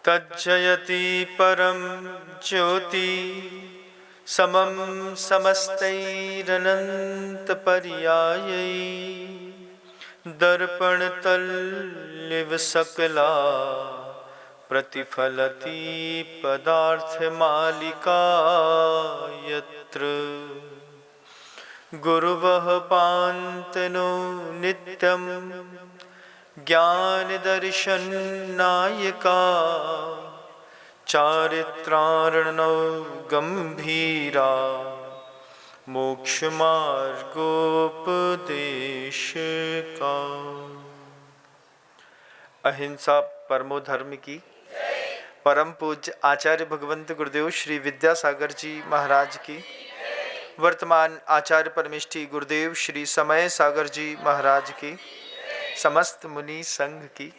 तज्जयति परम ज्योति समम समस्तैरनंत पर्यायै दर्पण तल्लिव सकला प्रतिफलति पदार्थ मालिका यत्र गुरुवः पान्तनो नित्यं ज्ञान दर्शन नायका चारित्रार्णव गंभीरा मोक्ष मार्गोपदेश का। अहिंसा परमो धर्म की परम पूज्य आचार्य भगवंत गुरुदेव श्री विद्यासागर जी महाराज की, वर्तमान आचार्य परमेष्ठी गुरुदेव श्री समय सागर जी महाराज की, समस्त मुनि संघ की।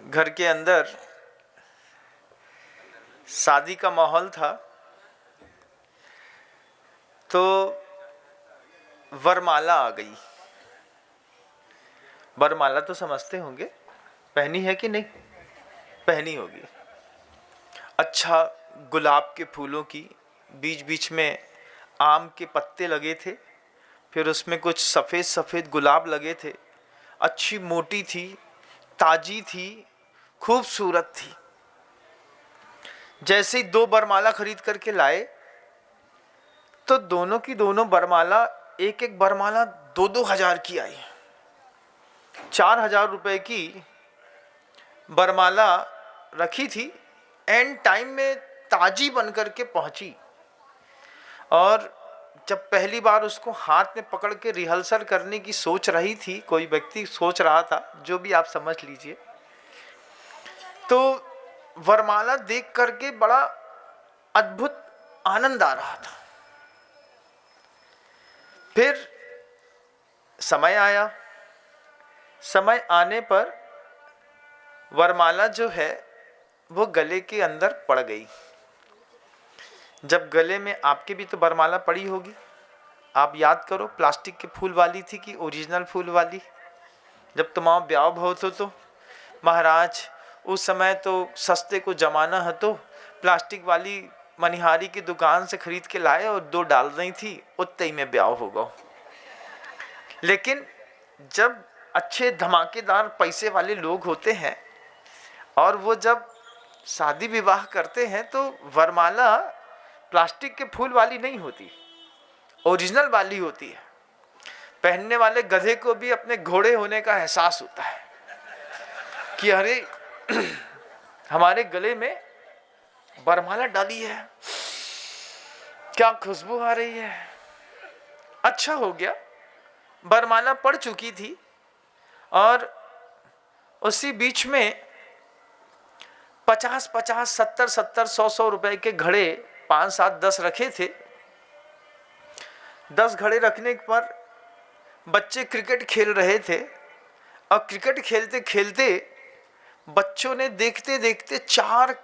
घर के अंदर शादी का माहौल था, तो वरमाला आ गई। वरमाला तो समझते होंगे, पहनी है कि नहीं? पहनी होगी। अच्छा, गुलाब के फूलों की, बीच बीच में आम के पत्ते लगे थे, फिर उसमें कुछ सफ़ेद सफ़ेद गुलाब लगे थे। अच्छी मोटी थी, ताजी थी, खूबसूरत थी। जैसे ही दो बरमाला खरीद करके लाए तो दोनों की दोनों बरमाला, एक एक बरमाला 2-2 हजार की आई। 4,000 रुपए की बरमाला रखी थी, एंड टाइम में ताजी बन करके पहुंची। और जब पहली बार उसको हाथ में पकड़ के रिहर्सल करने की सोच रही थी, कोई व्यक्ति सोच रहा था, जो भी आप समझ लीजिए, तो वरमाला देख करके बड़ा अद्भुत आनंद आ रहा था। फिर समय आया। समय आने पर वरमाला जो है वो गले के अंदर पड़ गई। जब गले में, आपके भी तो वरमाला पड़ी होगी, आप याद करो, प्लास्टिक के फूल वाली थी कि ओरिजिनल फूल वाली? जब तुम्हारा ब्याह बहुत हो तो महाराज, उस समय तो सस्ते को जमाना है, तो प्लास्टिक वाली मनिहारी की दुकान से खरीद के लाए और 2 डाल रही थी, उतने ही में ब्याह होगा। लेकिन जब अच्छे धमाकेदार पैसे वाले लोग होते हैं और वो जब शादी विवाह करते हैं, तो वरमाला प्लास्टिक के फूल वाली नहीं होती, ओरिजिनल वाली होती है। पहनने वाले गधे को भी अपने घोड़े होने का एहसास होता है कि अरे हमारे गले में वरमाला डाली है, क्या खुशबू आ रही है। अच्छा हो गया, वरमाला पड़ चुकी थी और उसी बीच में 50-50, 70-70, 100-100 रुपए के घड़े 5-7-10 रखे थे। 10 घड़े रखने पर बच्चे क्रिकेट खेल रहे थे, और क्रिकेट खेलते खेलते बच्चों ने देखते देखते 4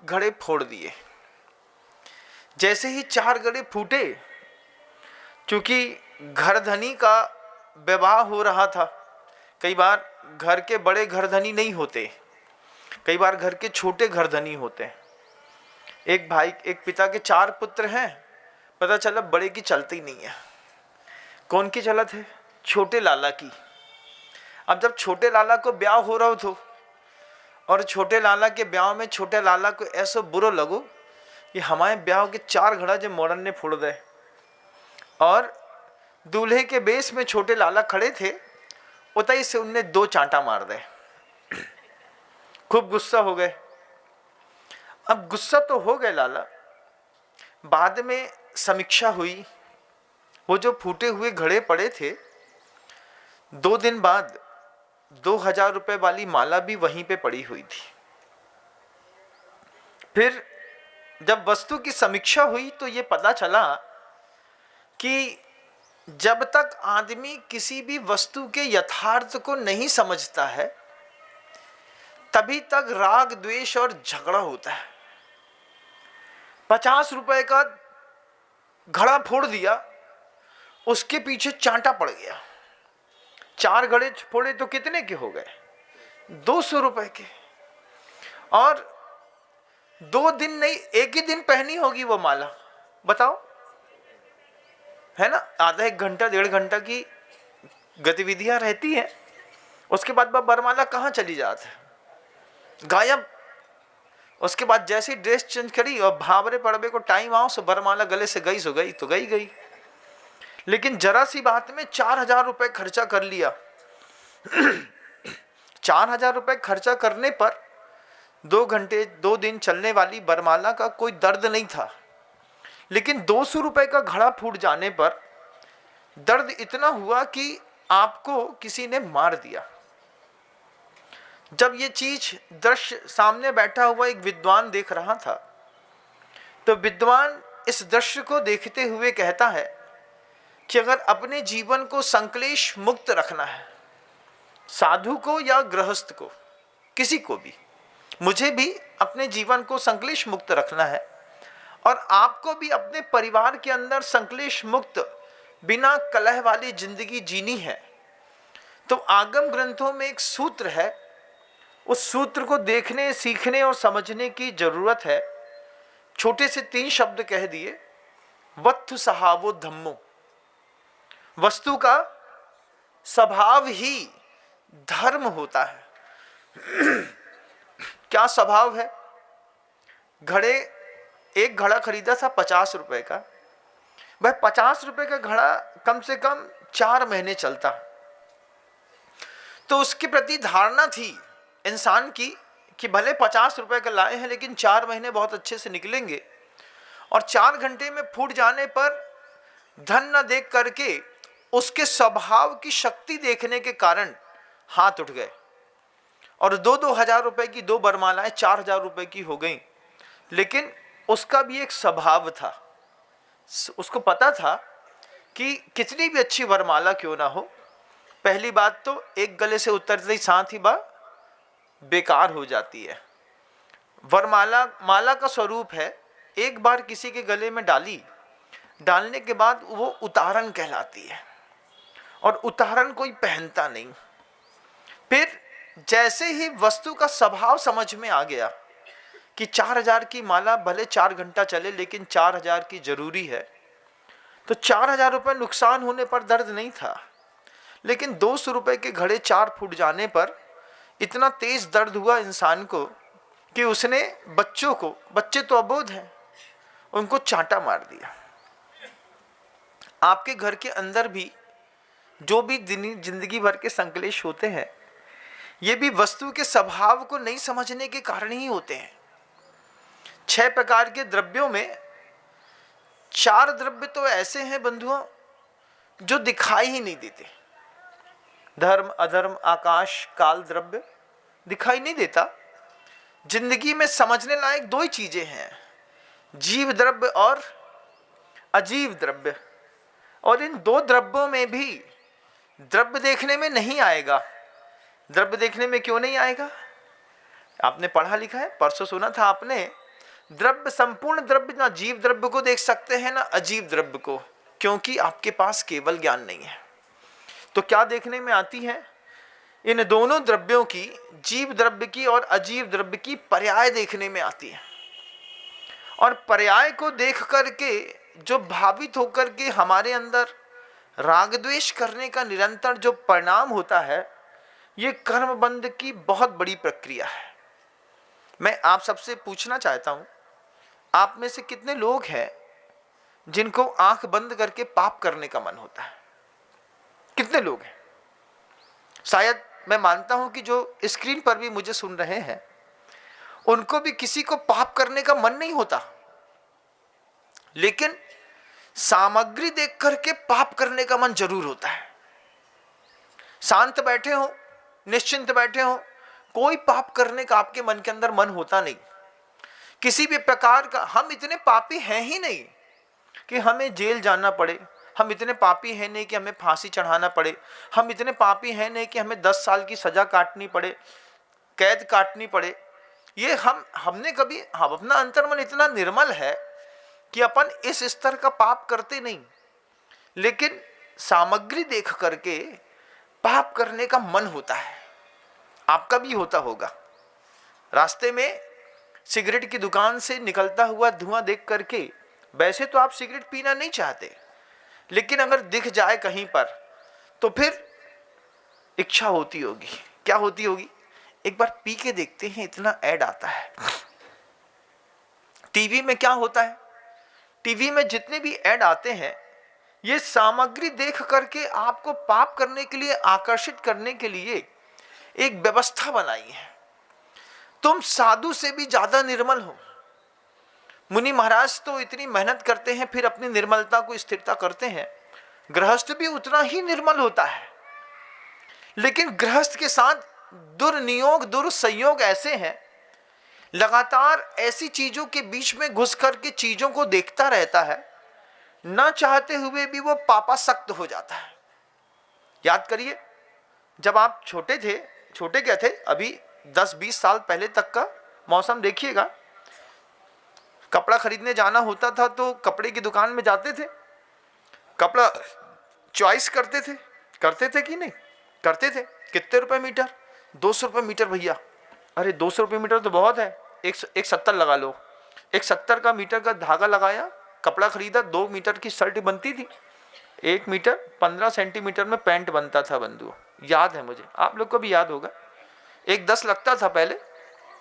घड़े फोड़ दिए। जैसे ही 4 घड़े फूटे, क्योंकि घरधनी का विवाह हो रहा था, कई बार घर के बड़े घरधनी नहीं होते, कई बार घर के छोटे घरधनी होते हैं। एक भाई, एक पिता के 4 पुत्र हैं, पता चला बड़े की चलती नहीं है। कौन की चलत है? छोटे लाला की। अब जब छोटे लाला को ब्याह हो रहा हो, और छोटे लाला के ब्याह में छोटे लाला को ऐसा बुरा लगो कि हमारे ब्याह के 4 घड़ा जो मॉडर्न ने फोड़ दे, और दूल्हे के बेस में छोटे लाला खड़े थे, उतई से उनने 2 चांटा मार दे। खूब गुस्सा हो गए। अब गुस्सा तो हो गए लाला, बाद में समीक्षा हुई, वो जो फूटे हुए घड़े पड़े थे, 2 दिन बाद 2,000 रुपए वाली माला भी वहीं पे पड़ी हुई थी। फिर जब वस्तु की समीक्षा हुई तो ये पता चला कि जब तक आदमी किसी भी वस्तु के यथार्थ को नहीं समझता है, तभी तक राग, द्वेष और झगड़ा होता है। 50 रुपए का घड़ा फोड़ दिया, उसके पीछे चांटा पड़ गया। 4 घड़े फोड़े तो कितने के हो गए? 200 रुपए के। और 2 दिन नहीं, एक ही दिन पहनी होगी वो माला, बताओ, है ना? आधा 1 घंटा 1.5 घंटा की गतिविधियां रहती हैं, उसके बाद वरमाला कहाँ चली जाती है? गायब। उसके बाद जैसी ड्रेस चेंज करी और भावरे पड़बे को टाइम आओ, सो वरमाला गले से गई, सो गई तो गई। लेकिन जरा सी बात में 4000 रुपए खर्चा कर लिया। 4000 रुपए खर्चा करने पर 2 घंटे 2 दिन चलने वाली वरमाला का कोई दर्द नहीं था, लेकिन 200 रुपए का घड़ा फूट जाने पर दर्द इतना हुआ कि आपको किसी ने मार दिया। जब ये चीज दृश्य सामने बैठा हुआ एक विद्वान देख रहा था, तो विद्वान इस दृश्य को देखते हुए कहता है कि अगर अपने जीवन को संक्लेश मुक्त रखना है, साधु को या गृहस्थ को, किसी को भी, मुझे भी अपने जीवन को संक्लेश मुक्त रखना है और आपको भी अपने परिवार के अंदर संक्लेश मुक्त बिना कलह वाली जिंदगी जीनी है, तो आगम ग्रंथों में एक सूत्र है, उस सूत्र को देखने, सीखने और समझने की जरूरत है। छोटे से 3 शब्द कह दिए, वत्थु सहावो धम्मो। वस्तु का स्वभाव ही धर्म होता है। क्या स्वभाव है? एक घड़ा खरीदा था 50 रुपए का। भाई 50 रुपए का घड़ा कम से कम 4 महीने चलता, तो उसके प्रति धारणा थी इंसान की कि भले 50 रुपए का लाए हैं, लेकिन 4 महीने बहुत अच्छे से निकलेंगे। और 4 घंटे में फूट जाने पर धन न देख करके उसके स्वभाव की शक्ति देखने के कारण हाथ उठ गए और 2-2 हजार रुपए की 2 वरमालाएं 4000 रुपए की हो गई। लेकिन उसका भी एक स्वभाव था, उसको पता था कि कितनी भी अच्छी वरमाला क्यों ना हो, पहली बात तो एक गले से उतरते ही साथ ही बेकार हो जाती है। माला का स्वरूप है, एक बार किसी के गले में डालने के बाद वो उतारण कहलाती है, और उतारण कोई पहनता नहीं। फिर जैसे ही वस्तु का स्वभाव समझ में आ गया कि 4000 की माला भले 4 घंटा चले, लेकिन 4000 की जरूरी है, तो 4000 रुपये नुकसान होने पर दर्द नहीं था, लेकिन 200 रुपये के घड़े 4 फूट जाने पर इतना तेज दर्द हुआ इंसान को कि उसने बच्चे तो अबोध हैं, उनको चांटा मार दिया। आपके घर के अंदर भी जो भी जिंदगी भर के संकलेश होते हैं, ये भी वस्तु के स्वभाव को नहीं समझने के कारण ही होते हैं। 6 प्रकार के द्रव्यों में 4 द्रव्य तो ऐसे हैं बंधुओं जो दिखाई ही नहीं देते। धर्म, अधर्म, आकाश, काल द्रव्य दिखाई नहीं देता। जिंदगी में समझने लायक 2 ही चीजें हैं, जीव द्रव्य और अजीव द्रव्य। और इन 2 द्रव्यों में भी द्रव्य देखने में नहीं आएगा। द्रव्य देखने में क्यों नहीं आएगा? आपने पढ़ा लिखा है, परसों सुना था आपने, द्रव्य, संपूर्ण द्रव्य ना जीव द्रव्य को देख सकते हैं ना अजीव द्रव्य को, क्योंकि आपके पास केवल ज्ञान नहीं है। तो क्या देखने में आती है? इन दोनों द्रव्यों की, जीव द्रव्य की और अजीव द्रव्य की, पर्याय देखने में आती है। और पर्याय को देख करके जो भावित होकर के हमारे अंदर राग द्वेष करने का निरंतर जो परिणाम होता है, ये कर्म बंध की बहुत बड़ी प्रक्रिया है। मैं आप सबसे पूछना चाहता हूं, आप में से कितने लोग हैं जिनको आंख बंद करके पाप करने का मन होता है? कितने लोग हैं? शायद मैं मानता हूं कि जो स्क्रीन पर भी मुझे सुन रहे हैं, उनको भी किसी को पाप करने का मन नहीं होता, लेकिन सामग्री देख करके पाप करने का मन जरूर होता है। शांत बैठे हो, निश्चिंत बैठे हो, कोई पाप करने का आपके मन के अंदर मन होता नहीं। किसी भी प्रकार का, हम इतने पापी हैं ही नहीं कि हमें जेल जाना पड़े, हम इतने पापी हैं नहीं कि हमें फांसी चढ़ाना पड़े, हम इतने पापी हैं नहीं कि हमें 10 साल की सजा काटनी पड़े, कैद काटनी पड़े। ये हमने कभी, हम अपना अंतर्मन इतना निर्मल है कि अपन इस स्तर का पाप करते नहीं। लेकिन सामग्री देख करके पाप करने का मन होता है। आपका भी होता होगा। रास्ते में सिगरेट की दुकान से निकलता हुआ धुआं देख करके वैसे तो आप सिगरेट पीना नहीं चाहते, लेकिन अगर दिख जाए कहीं पर तो फिर इच्छा होती होगी। क्या होती होगी? एक बार पी के देखते हैं। इतना ऐड आता है टीवी में। क्या होता है टीवी में? जितने भी ऐड आते हैं ये सामग्री देख करके आपको पाप करने के लिए, आकर्षित करने के लिए एक व्यवस्था बनाई है। तुम साधु से भी ज्यादा निर्मल हो। मुनि महाराज तो इतनी मेहनत करते हैं, फिर अपनी निर्मलता को स्थिरता करते हैं। गृहस्थ भी उतना ही निर्मल होता है, लेकिन गृहस्थ के साथ दुर्नियोग, दुर्संयोग ऐसे हैं, लगातार ऐसी चीजों के बीच में घुस करके चीजों को देखता रहता है, ना चाहते हुए भी वो पापासक्त हो जाता है। याद करिए, जब आप छोटे थे, छोटे क्या थे, अभी 10-20 साल पहले तक का मौसम देखिएगा। कपड़ा खरीदने जाना होता था तो कपड़े की दुकान में जाते थे, कपड़ा चॉइस करते थे कि नहीं करते थे? कितने रुपए मीटर? 200 रुपये मीटर भैया। अरे 200 रुपये मीटर तो बहुत है, एक 70 लगा लो। एक 70 का मीटर का धागा लगाया, कपड़ा खरीदा। 2 मीटर की शर्ट बनती थी, 1 मीटर 15 सेंटीमीटर में पैंट बनता था बंधु। याद है मुझे, आप लोग को भी याद होगा। 1.10 लगता था पहले।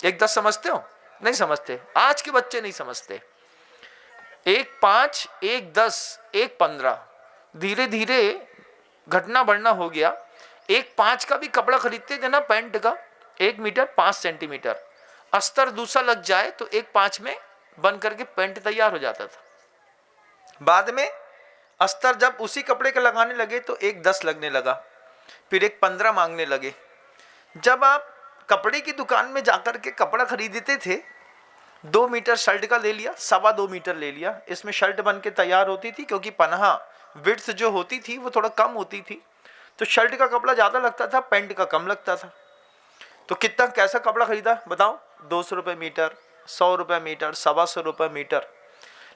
1.10 समझते हो? नहीं समझते, आज के बच्चे नहीं समझते। 1.5, 1.10, 1.15, धीरे धीरे घटना बढ़ना हो गया। 1.5 का भी कपड़ा खरीदते थे ना, पैंट का, 1 मीटर 5 सेंटीमीटर। अस्तर दूसरा लग जाए तो 1.5 में बन करके पैंट तैयार हो जाता था। बाद में अस्तर जब उसी कपड़े के लगाने लगे तो 1.10 लगने लगा, फिर 1.15 मांगने लगे। जब आप कपड़े की दुकान में जाकर के कपड़ा खरीदते थे, 2 मीटर शर्ट का ले लिया, 2.25 मीटर ले लिया। इसमें शर्ट बन के तैयार होती थी, क्योंकि पन्हा विड्थ जो होती थी वो थोड़ा कम होती थी, तो शर्ट का कपड़ा ज़्यादा लगता था, पैंट का कम लगता था। तो कितना कैसा कपड़ा खरीदा बताओ? 200 रुपये मीटर, 100 रुपये मीटर, 125 रुपये मीटर।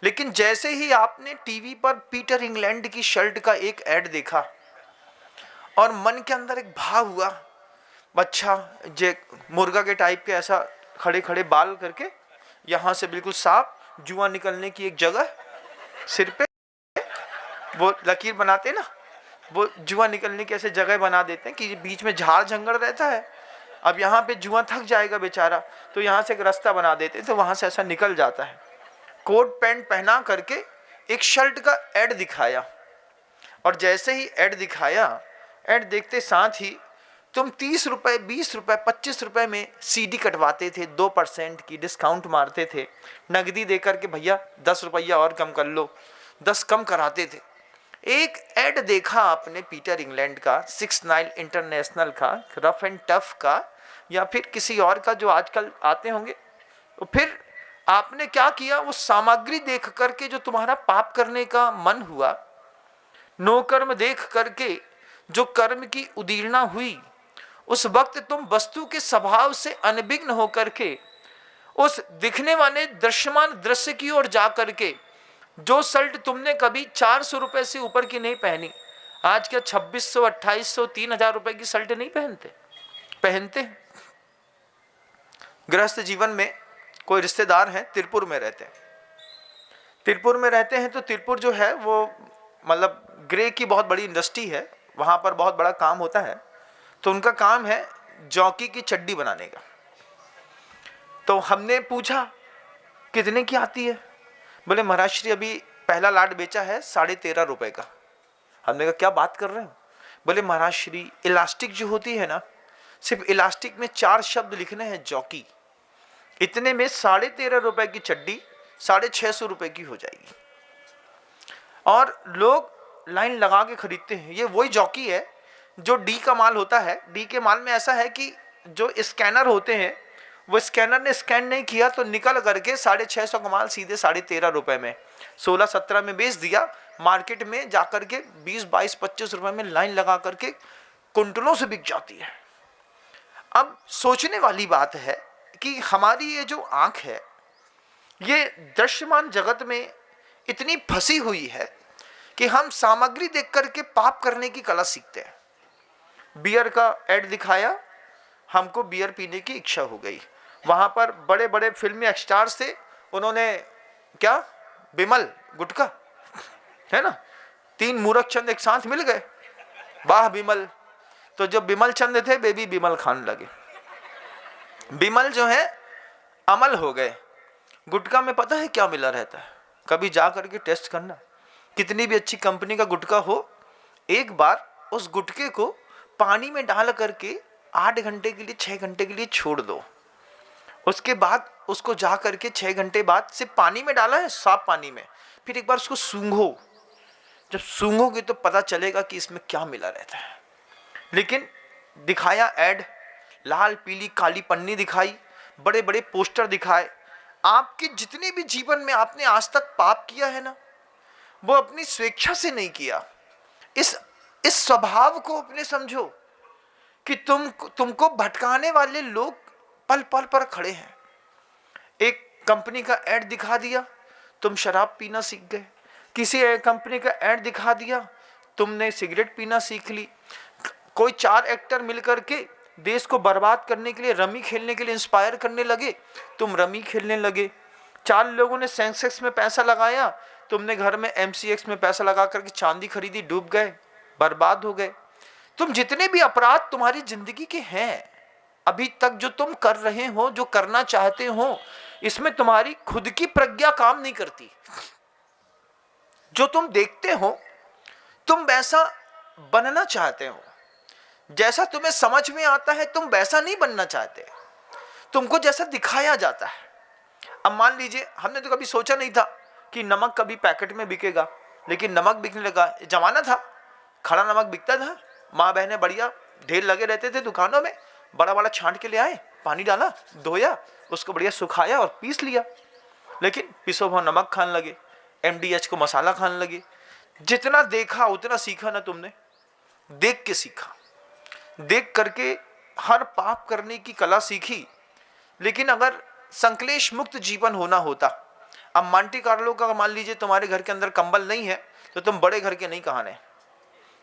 लेकिन जैसे ही आपने टीवी पर पीटर इंग्लैंड की शर्ट का एक ऐड देखा और मन के अंदर एक भाव हुआ, अच्छा जे मुर्गा के टाइप के ऐसा खड़े खड़े बाल करके, यहाँ से बिल्कुल साफ, जुआ निकलने की एक जगह सिर पे वो लकीर बनाते ना, वो जुआ निकलने की ऐसे जगह बना देते हैं कि बीच में झाड़ जंगल रहता है। अब यहाँ पे जुआ थक जाएगा बेचारा, तो यहाँ से एक रास्ता बना देते हैं, तो वहाँ से ऐसा निकल जाता है। कोट पैंट पहना करके एक शर्ट का ऐड दिखाया, और जैसे ही ऐड दिखाया, ऐड देखते साथ ही तुम 30 रुपये, 20 रुपये, 25 रुपये में सीडी कटवाते थे, 2% की डिस्काउंट मारते थे। नगदी देकर के भैया 10 रुपया और कम कर लो, 10 कम कराते थे। एक ऐड देखा आपने पीटर इंग्लैंड का, 6ix9ine इंटरनेशनल का, रफ एंड टफ का, या फिर किसी और का जो आजकल आते होंगे, तो फिर आपने क्या किया? वो सामग्री देख करके जो तुम्हारा पाप करने का मन हुआ, नो कर्म देख करके जो कर्म की उदीर्णा हुई, उस वक्त तुम वस्तु के स्वभाव से अनभिज्ञ होकर के उस दिखने वाले दृश्यमान दृश्य की ओर जा करके, जो शर्ट तुमने कभी 400 रुपए से ऊपर की नहीं पहनी, आज क्या 2600, 2800, 3000 रुपए की शर्ट नहीं पहनते? गृहस्थ जीवन में कोई रिश्तेदार हैं, तिरपुर में रहते हैं। तो तिरपुर जो है वो मतलब ग्रे की बहुत बड़ी इंडस्ट्री है, वहाँ पर बहुत बड़ा काम होता है। तो उनका काम है जॉकी की चड्डी बनाने का। तो हमने पूछा कितने की आती है? बोले महाराज श्री अभी पहला लाट बेचा है 13.5 रुपए का। हमने कहा क्या बात कर रहे हो? बोले महाराज श्री इलास्टिक जो होती है ना, सिर्फ इलास्टिक में 4 शब्द लिखने हैं जॉकी, इतने में 13.5 रुपए की चड्डी 650 रुपए की हो जाएगी। और लोग लाइन लगा के खरीदते हैं। ये वही जॉकी है जो डी का माल होता है। डी के माल में ऐसा है कि जो स्कैनर होते हैं, वो स्कैनर ने स्कैन नहीं किया तो निकल करके 650 का माल सीधे 13.5 रुपए में 16-17 में बेच दिया। मार्केट में जाकर के 20, 22, 25 रुपए में लाइन लगा करके कुंटलों से बिक जाती है। अब सोचने वाली बात है कि हमारी ये जो आंख है, ये दृश्यमान जगत में इतनी फंसी हुई है कि हम सामग्री देख करके पाप करने की कला सीखते हैं। बियर का एड दिखाया, हमको बियर पीने की इच्छा हो गई। वहां पर बड़े बड़े फिल्मी स्टार्स थे, उन्होंने क्या, बिमल गुटखा, है ना, 3 मूर्ख चंद एक साथ मिल गए, वाह बिमल। तो जो बिमल चंद थे बेबी बिमल खान लगे, बिमल जो है अमल हो गए। गुटखा में पता है क्या मिला रहता है, कभी जा करके टेस्ट करना, कितनी भी अच्छी कंपनी का गुटखा हो, एक बार उस गुटखे को पानी में डाल करके 8 घंटे के लिए 6 घंटे के लिए छोड़ दो, उसके बाद उसको जा करके 6 घंटे बाद सिर्फ पानी में डाला है, साफ पानी में, फिर एक बार उसको सूंघो, जब सूंघोगे तो पता चलेगा कि इसमें क्या मिला रहता है। लेकिन दिखाया एड, लाल पीली काली पन्नी दिखाई, बड़े बड़े पोस्टर दिखाए। आपके जितने भी जीवन में आपने आज तक पाप किया है ना, वो अपनी स्वेच्छा से नहीं किया। इस स्वभाव को अपने समझो कि तुमको भटकाने वाले लोग पल पल पर खड़े हैं। एक कंपनी का ऐड दिखा दिया, तुम शराब पीना सीख गए। किसी कंपनी का ऐड दिखा दिया, तुमने सिगरेट पीना सीख ली। कोई 4 एक्टर मिलकर के देश को बर्बाद करने के लिए, रमी खेलने के लिए इंस्पायर करने लगे, तुम रमी खेलने लगे। 4 लोगों ने सेंसेक्स में पैसा लगाया, तुमने घर में MCX में पैसा लगा करके चांदी खरीदी, डूब गए, बर्बाद हो गए। तुम जितने भी अपराध तुम्हारी जिंदगी के हैं अभी तक, जो तुम कर रहे हो, जो करना चाहते हो, इसमें तुम्हारी खुद की प्रज्ञा काम नहीं करती। जो तुम देखते हो, तुम वैसा बनना चाहते हो, जैसा तुम्हें समझ में आता है तुम वैसा नहीं बनना चाहते, तुमको जैसा दिखाया जाता है। अब मान लीजिए, हमने तो कभी सोचा नहीं था कि नमक कभी पैकेट में बिकेगा, लेकिन नमक बिकने लगा। जमाना था, खड़ा नमक बिकता था, माँ बहनें बढ़िया ढेर लगे रहते थे दुकानों में, बड़ा बड़ा छांट के ले आए, पानी डाला, धोया, उसको बढ़िया सुखाया और पीस लिया। लेकिन पिसो भाव नमक खाने लगे, MDH को मसाला खाने लगे। जितना देखा उतना सीखा ना तुमने, देख के सीखा, देख करके हर पाप करने की कला सीखी। लेकिन अगर संक्लेश मुक्त जीवन होना होता, अब मांटी कार्लो का मान लीजिए तुम्हारे घर के अंदर कंबल नहीं है, तो तुम बड़े घर के नहीं कहाने,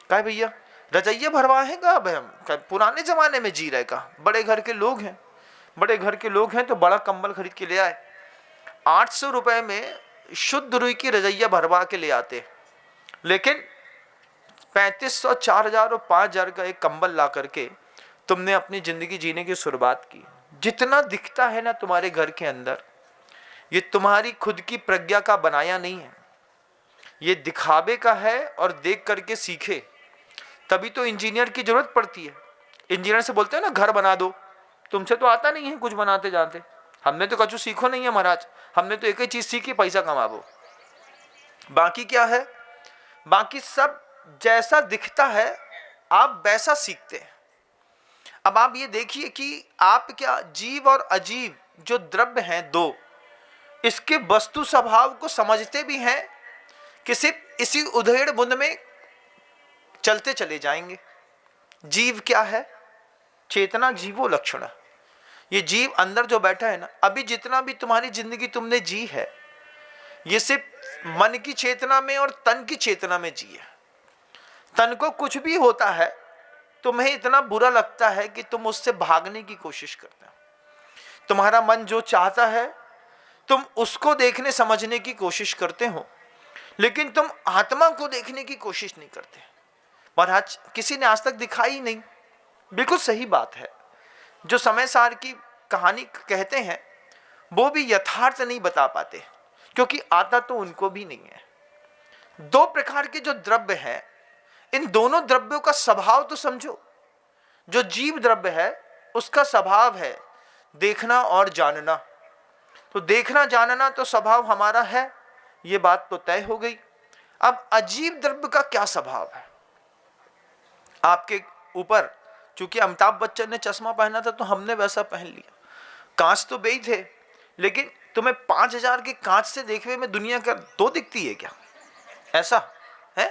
कहा भैया रजैया भरवाए का, अब हम पुराने जमाने में जी रहे का, बड़े घर के लोग हैं, बड़े घर के लोग हैं तो बड़ा कंबल खरीद के ले आए। 800 रुपए में शुद्ध रुई की रजैया भरवा के ले आते, लेकिन 3500, 4000 और 5000 का एक कंबल ला करके तुमने अपनी जिंदगी जीने की शुरुआत की। जितना दिखता है ना तुम्हारे घर के अंदर, ये तुम्हारी खुद की प्रज्ञा का बनाया नहीं है, ये दिखावे का है। और देख करके सीखे, तभी तो इंजीनियर की जरूरत पड़ती है। इंजीनियर से बोलते हैं ना घर बना दो, तुमसे तो आता नहीं है कुछ बनाते जानते, हमने तो कछु सीखो नहीं है महाराज, हमने तो एक ही चीज सीखी, पैसा कमाओ। बाकी क्या है, बाकी सब जैसा दिखता है आप वैसा सीखते हैं। अब आप ये देखिए कि आप क्या जीव और अजीव जो द्रव्य हैं दो, इसके वस्तु स्वभाव को समझते भी हैं कि सिर्फ इसी उधेड़ बुंद में चलते चले जाएंगे। जीव क्या है, चेतना जीवो लक्षण। ये जीव अंदर जो बैठा है ना, अभी जितना भी तुम्हारी जिंदगी तुमने जी है, ये सिर्फ मन की चेतना में और तन की चेतना में जी है। तन को कुछ भी होता है, तुम्हें इतना बुरा लगता है कि तुम उससे भागने की कोशिश करते हो। तुम्हारा मन जो चाहता है तुम उसको देखने समझने की कोशिश करते हो, लेकिन तुम आत्मा को देखने की कोशिश नहीं करते। महाराज किसी ने आज तक दिखाई ही नहीं। बिल्कुल सही बात है, जो समय सार की कहानी कहते हैं वो भी यथार्थ नहीं बता पाते, क्योंकि आता तो उनको भी नहीं है। 2 प्रकार के जो द्रव्य हैं, इन दोनों द्रव्यों का स्वभाव तो समझो। जो जीव द्रव्य है उसका स्वभाव है देखना और जानना, तो देखना जानना तो स्वभाव हमारा है, ये बात तो तय हो गई। अब अजीब द्रव्य का क्या स्वभाव है आपके ऊपर? चूंकि अमिताभ बच्चन ने चश्मा पहना था तो हमने वैसा पहन लिया। कांच तो बेई थे, लेकिन तुम्हें 5000 के कांच से देखने में दुनिया का 2 दिखती है क्या? ऐसा है?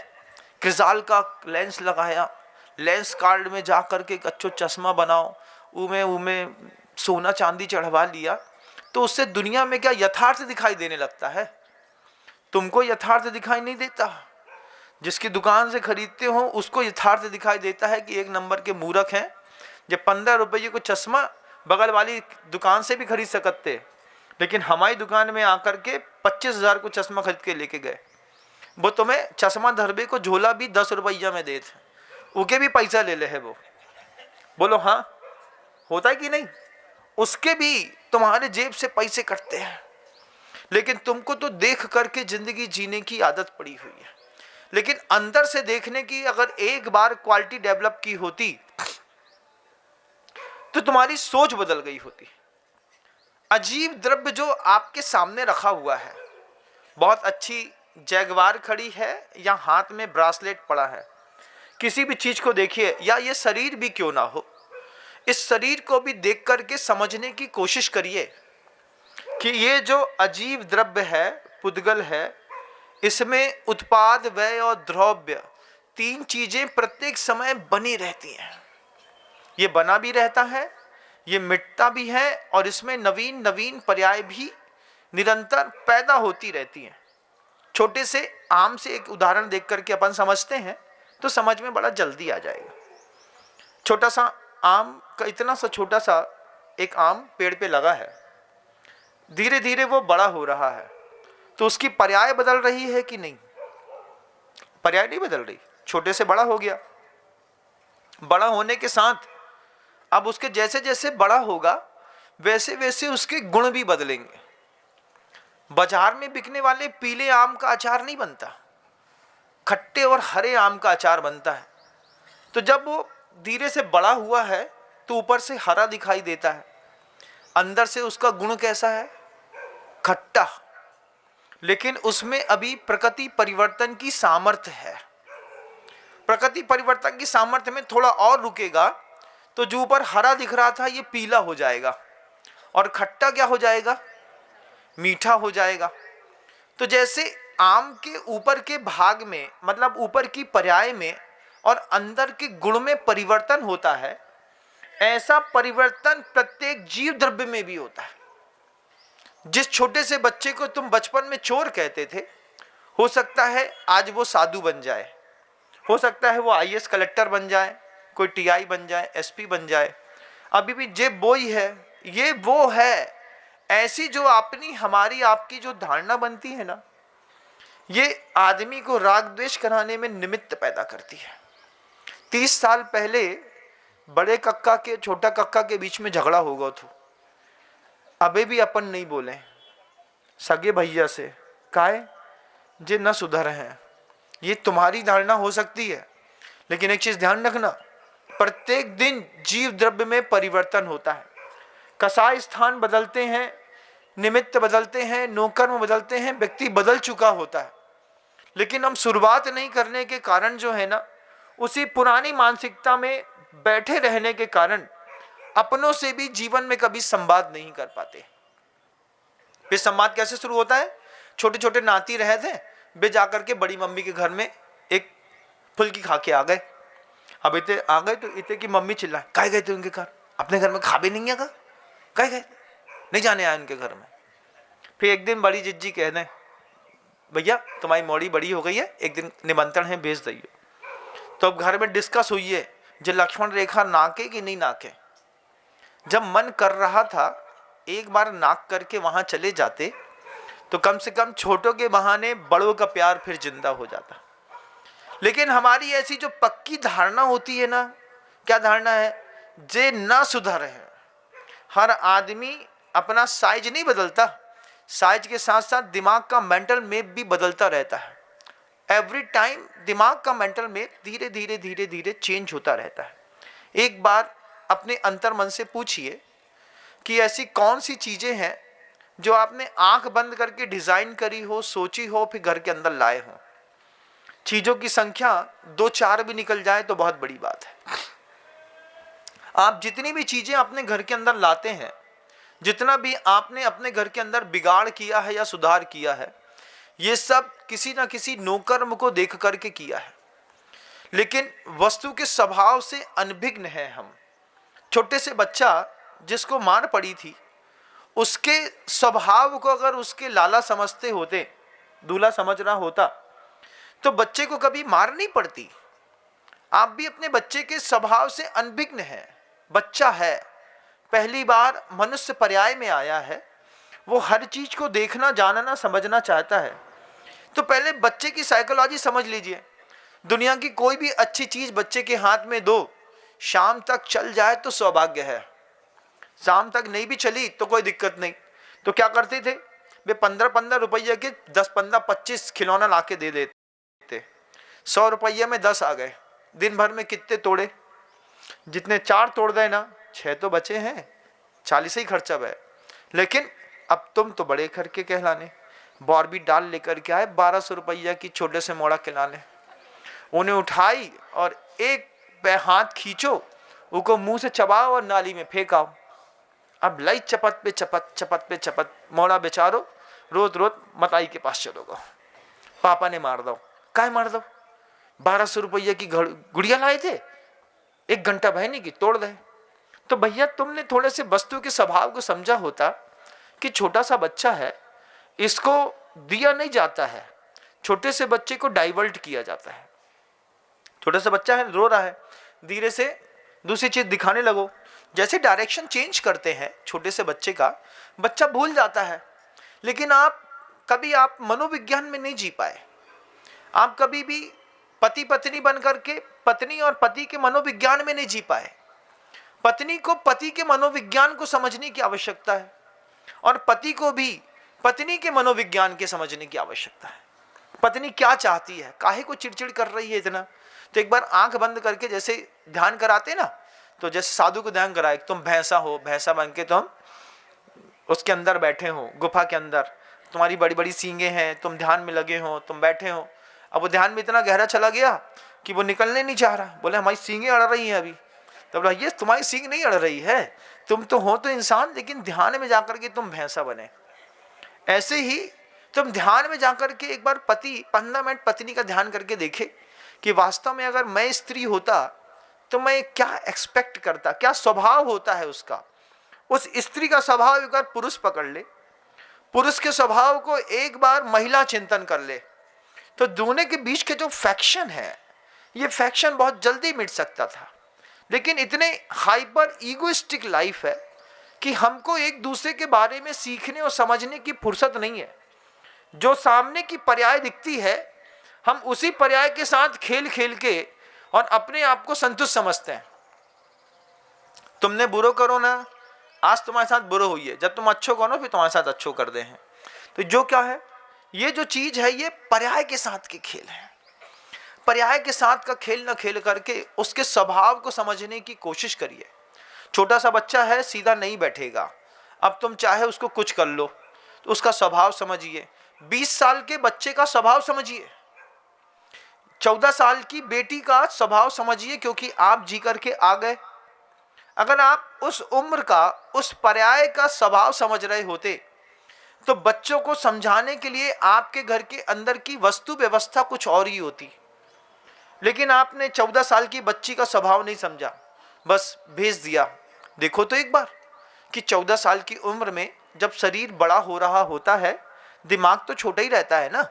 क्रिजाल का लेंस लगाया, लेंस कार्ड में जा करके एक अच्छो चश्मा बनाओ, उमे सोना चांदी चढ़वा लिया, तो उससे दुनिया में क्या यथार्थ दिखाई देने लगता है? तुमको यथार्थ दिखाई नहीं देता। जिसकी दुकान से खरीदते हो उसको यथार्थ दिखाई देता है कि एक नंबर के मूर्ख हैं, जब 15 रुपये को चश्मा बगल वाली दुकान से भी खरीद सकते, लेकिन हमारी दुकान में आकर के 25,000 को चश्मा खरीद के लेके गए। वो तुम्हें चश्मा धरबे को झोला भी 10 रुपया में देते, उनके भी पैसा ले ले है वो। बोलो हाँ, होता है कि नहीं? उसके भी तुम्हारे जेब से पैसे कटते हैं, लेकिन तुमको तो देख करके जिंदगी जीने की आदत पड़ी हुई है। लेकिन अंदर से देखने की अगर एक बार क्वालिटी डेवलप की होती तो तुम्हारी सोच बदल गई होती। अजीब द्रव्य जो आपके सामने रखा हुआ है, बहुत अच्छी जैगवार खड़ी है या हाथ में ब्रासलेट पड़ा है, किसी भी चीज को देखिए, या ये शरीर भी क्यों ना हो, इस शरीर को भी देख करके समझने की कोशिश करिए कि ये जो अजीब द्रव्य है, पुद्गल है, इसमें उत्पाद, व्यय और द्रव्य, तीन चीजें प्रत्येक समय बनी रहती हैं। ये बना भी रहता है, ये मिटता भी है, और इसमें नवीन नवीन पर्याय भी निरंतर पैदा होती रहती हैं। छोटे से आम से एक उदाहरण देख करके अपन समझते हैं तो समझ में बड़ा जल्दी आ जाएगा। छोटा सा आम का, इतना सा छोटा सा एक आम पेड़ पे लगा है, धीरे धीरे वो बड़ा हो रहा है, तो उसकी पर्याय बदल रही है कि नहीं? पर्याय नहीं बदल रही, छोटे से बड़ा हो गया। बड़ा होने के साथ अब उसके जैसे जैसे बड़ा होगा वैसे वैसे उसके गुण भी बदलेंगे। बाजार में बिकने वाले पीले आम का अचार नहीं बनता, खट्टे और हरे आम का अचार बनता है। तो जब वो धीरे से बड़ा हुआ है तो ऊपर से हरा दिखाई देता है, अंदर से उसका गुण कैसा है? खट्टा। लेकिन उसमें अभी प्रकृति परिवर्तन की सामर्थ्य है। प्रकृति परिवर्तन की सामर्थ्य में थोड़ा और रुकेगा तो जो ऊपर हरा दिख रहा था ये पीला हो जाएगा, और खट्टा क्या हो जाएगा? मीठा हो जाएगा। तो जैसे आम के ऊपर के भाग में, मतलब ऊपर की पर्याय में और अंदर के गुण में परिवर्तन होता है, ऐसा परिवर्तन प्रत्येक जीव द्रव्य में भी होता है। जिस छोटे से बच्चे को तुम बचपन में चोर कहते थे, हो सकता है आज वो साधु बन जाए, हो सकता है वो आईएएस कलेक्टर बन जाए, कोई टीआई बन जाए, एसपी बन जाए। अभी भी जेब बोई है, ये वो है। ऐसी जो अपनी हमारी आपकी जो धारणा बनती है ना, ये आदमी को राग द्वेष कराने में निमित्त पैदा करती है। 30 साल पहले बड़े कक्का के छोटा कक्का के बीच में झगड़ा हो गया था, अबे भी अपन नहीं बोले सगे भैया से, काहे जे न सुधर हैं। ये तुम्हारी धारणा हो सकती है, लेकिन एक चीज ध्यान रखना, प्रत्येक दिन जीव द्रव्य में परिवर्तन होता है। कसाई स्थान बदलते हैं, निमित्त बदलते हैं, नौकर्म बदलते हैं, व्यक्ति बदल चुका होता है, लेकिन हम शुरुआत नहीं करने के कारण जो है ना, उसी पुरानी मानसिकता में बैठे रहने के कारण अपनों से भी जीवन में कभी संवाद नहीं कर पाते। फिर संवाद कैसे शुरू होता है? छोटे छोटे नाती रहे थे, वे जाकर के बड़ी मम्मी के घर में एक फुल्की खा के आ गए। अब इतने आ गए तो इतने की मम्मी चिल्लाए, काहे गए थे उनके घर? अपने घर में खा भी नहीं है, काहे गए? नहीं जाने आया उनके घर में। फिर एक दिन बड़ी जिज्जी कह दें, भैया तुम्हारी मौड़ी बड़ी हो गई है, एक दिन निमंत्रण है, भेज दिए। तो अब घर में डिस्कस हुई है, जो लक्ष्मण रेखा नाके कि नहीं नाके। जब मन कर रहा था एक बार नाक करके वहां चले जाते तो कम से कम छोटों के बहाने बड़ों का प्यार फिर जिंदा हो जाता। लेकिन हमारी ऐसी जो पक्की धारणा होती है ना, क्या धारणा है? जे ना सुधर है। हर आदमी अपना साइज नहीं बदलता, साइज के साथ साथ दिमाग का मेंटल मैप भी बदलता रहता है। एवरी टाइम दिमाग का मेंटल मैप धीरे धीरे धीरे धीरे चेंज होता रहता है। एक बार अपने अंतर मन से पूछिए कि ऐसी कौन सी चीजें हैं जो आपने आंख बंद करके डिजाइन करी हो, सोची हो, फिर घर के अंदर लाए हो। चीजों की संख्या 2-4 भी निकल जाए तो बहुत बड़ी बात है। आप जितनी भी चीजें अपने घर के अंदर लाते हैं, जितना भी आपने अपने घर के अंदर बिगाड़ किया है या सुधार किया है, ये सब किसी ना किसी नौकर्म को देख करके किया है। लेकिन वस्तु के स्वभाव से अनभिज्ञ है हम। छोटे से बच्चा जिसको मार पड़ी थी, उसके स्वभाव को अगर उसके लाला समझते होते, दूल्हा समझ रहा होता, तो बच्चे को कभी मार नहीं पड़ती। आप भी अपने बच्चे के स्वभाव से अनभिज्ञ हैं। बच्चा है, पहली बार मनुष्य पर्याय में आया है, वो हर चीज को देखना, जानना, समझना चाहता है। तो पहले बच्चे की साइकोलॉजी समझ लीजिए। दुनिया की कोई भी अच्छी चीज बच्चे के हाथ में दो, शाम तक चल जाए तो सौभाग्य है, शाम तक नहीं भी चली तो कोई दिक्कत नहीं। तो क्या करते थे वे, 15-15 रुपये के 10-15-25 खिलौना ला के दे देते। 100 रुपये में 10 आ गए, दिन भर में कितने तोड़े? जितने 4 तोड़ गए ना, 6 तो बचे हैं, 40 ही खर्चा है। लेकिन अब तुम तो बड़े घर के कहलाने, बॉर्बी डाल लेकर के आए 1200 रुपया की छोटे से मोड़ा खिलाने। उन्हें उठाई और एक पे हाथ खींचो, उसको मुंह से चबाओ और नाली में फेंकाओ। अब लाई चपत पे चपत, चपत पे चपत, मोड़ा बेचारो रोज रोज मताई के पास चलोगा, पापा ने मार दो। काय मार दो? 1200 रुपया की गुड़िया लाए थे, 1 घंटा बहने की तोड़ दे। तो भैया तुमने थोड़े से वस्तु के स्वभाव को समझा होता कि छोटा सा बच्चा है, इसको दिया नहीं जाता है, छोटे से बच्चे को डाइवर्ट किया जाता है। छोटा सा बच्चा है, रो रहा है, धीरे से दूसरी चीज दिखाने लगो। जैसे डायरेक्शन चेंज करते हैं छोटे से बच्चे का, बच्चा भूल जाता है। लेकिन आप मनोविज्ञान में नहीं जी पाए। आप कभी भी पति पत्नी बन करके पत्नी और पति के मनोविज्ञान में नहीं जी पाए। पत्नी को पति के मनोविज्ञान को समझने की आवश्यकता है और पति को भी पत्नी के मनोविज्ञान के समझने की आवश्यकता है। पत्नी क्या चाहती है, काहे को चिड़चिड़ कर रही है इतना। तो एक बार आंख बंद करके जैसे ध्यान कराते ना, तो जैसे साधु को ध्यान कराए, तुम भैंसा हो, भैंसा बन के तुम उसके अंदर बैठे हो, गुफा के अंदर, तुम्हारी बड़ी बड़ी सींगे हैं, तुम ध्यान में लगे हो, तुम बैठे हो। अब वो ध्यान में इतना गहरा चला गया कि वो निकलने नहीं चाह रहा। बोले हमारी सींगे अड़ रही हैं अभी। तब बोला ये तुम्हारी सींग नहीं अड़ रही है, तुम तो हो तो इंसान, लेकिन ध्यान में जाकर के तुम भैंसा बने। ऐसे ही तुम ध्यान में जाकर के एक बार 15 मिनट पत्नी का ध्यान करके देखे कि वास्तव में अगर मैं स्त्री होता तो मैं क्या एक्सपेक्ट करता, क्या स्वभाव होता है उसका। उस स्त्री का स्वभाव एक बार पुरुष पकड़ ले, पुरुष के स्वभाव को एक बार महिला चिंतन कर ले, तो दोनों के बीच के जो फैक्शन है, ये फैक्शन बहुत जल्दी मिट सकता था। लेकिन इतने हाइपर ईगोइस्टिक लाइफ है कि हमको एक दूसरे के बारे में सीखने और समझने की फुर्सत नहीं है। जो सामने की पर्याय दिखती है, हम उसी पर्याय के साथ खेल खेल के और अपने आप को संतुष्ट समझते हैं। तुमने बुरो करो ना, आज तुम्हारे साथ बुरो हुई है, जब तुम अच्छो करो फिर तुम्हारे साथ अच्छो कर दे हैं। तो जो क्या है, ये जो चीज है, ये पर्याय के साथ के खेल है। पर्याय के साथ का खेल न खेल करके उसके स्वभाव को समझने की कोशिश करिए। छोटा सा बच्चा है, सीधा नहीं बैठेगा। अब तुम चाहे उसको कुछ कर लो, तो उसका स्वभाव समझिए। 20 साल के बच्चे का स्वभाव समझिए, 14 साल की बेटी का स्वभाव समझिए, क्योंकि आप जी करके आ गए। अगर आप उस उम्र का, उस पर्याय का स्वभाव समझ रहे होते, तो बच्चों को समझाने के लिए आपके घर के अंदर की वस्तु व्यवस्था कुछ और ही होती। लेकिन आपने 14 साल की बच्ची का स्वभाव नहीं समझा, बस भेज दिया। देखो तो एक बार कि 14 साल की उम्र में जब शरीर बड़ा हो रहा होता है, दिमाग तो छोटा ही रहता है ना।